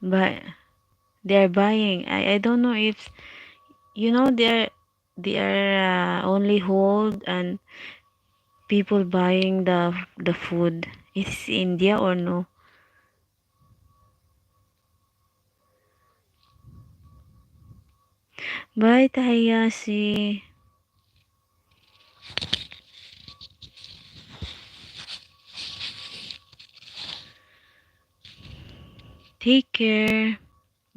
but they're buying. I don't know if they are only hold and people buying the food. Is India or no? Bye, Tahayashi. Take care.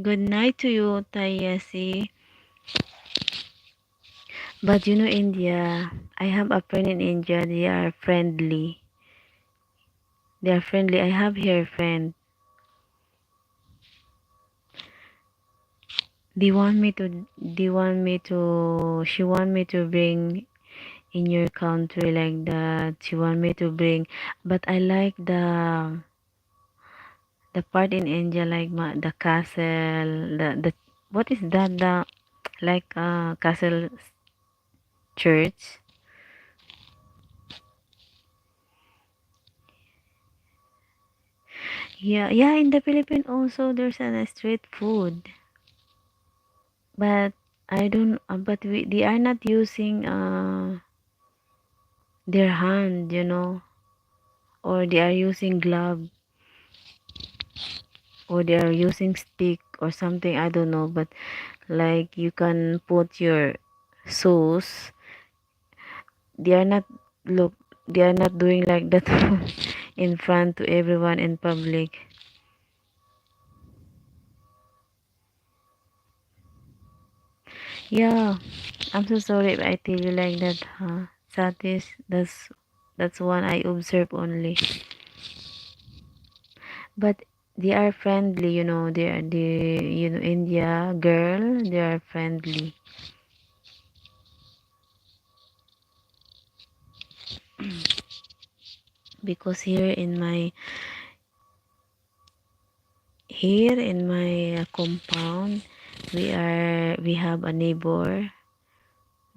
Good night to you, Tahayashi. But India, I have a friend in India. They are friendly. They are friendly. I have here friend. She want me to bring in your country like that. She want me to bring, but I like the part in India like the castle, the what is that the like castle church. Yeah, in the Philippines also there's a street food, but I don't. But they are not using their hand, or they are using glove, or they are using stick or something. I don't know, but like you can put your sauce. They are not look. They are not doing like that in front to everyone in public. Yeah, I'm so sorry if I tell you like that, huh? Satish, that's one I observe only. But they are friendly, they India girl, they are friendly. Because here in my compound, we have a neighbor.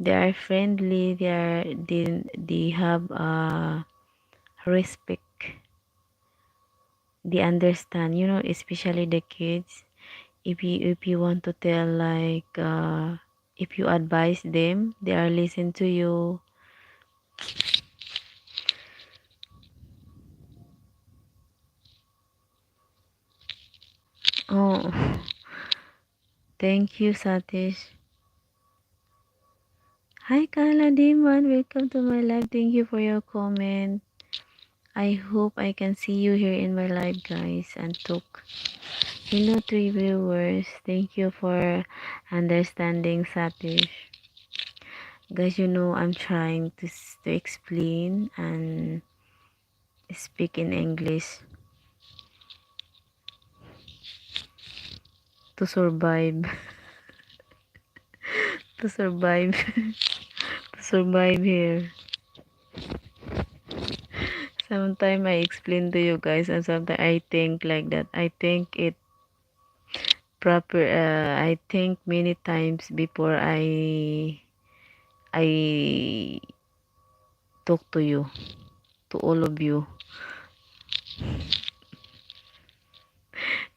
They are friendly. They have respect. They understand, especially the kids. If you want to tell like if you advise them, they are listen to you. Oh, thank you, Satish. Hi, Kala Demon. Welcome to my live. Thank you for your comment. I hope I can see you here in my live, guys. And talk. Hello to viewers. Thank you for understanding, Satish. Guys, I'm trying to explain and speak in English to survive. To survive. To survive here. Sometimes I explain to you guys, and sometimes I think like that. I think it proper. I think many times before I talk to you, to all of you.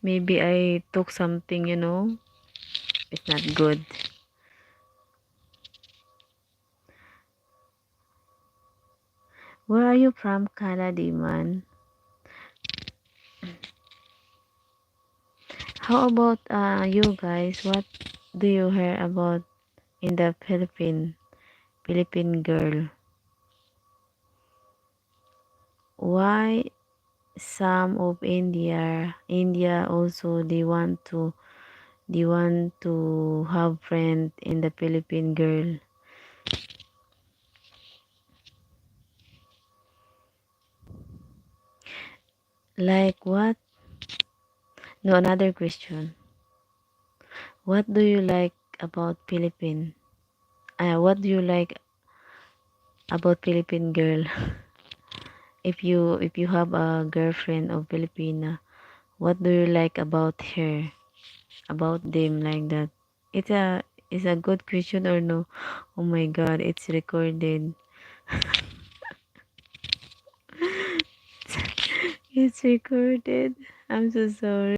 Maybe I took something, it's not good. Where are you from, Canada, man? How about you guys? What do you hear about in the Philippine girl? Why some of India also they want to have friend in the Philippine girl? Like what? No, another question. What do you like about Philippine? What do you like about Philippine girl? If you have a girlfriend of Filipina, what do you like about her? About them like that? It's a good question or no? Oh my god, it's recorded. It's recorded. I'm so sorry.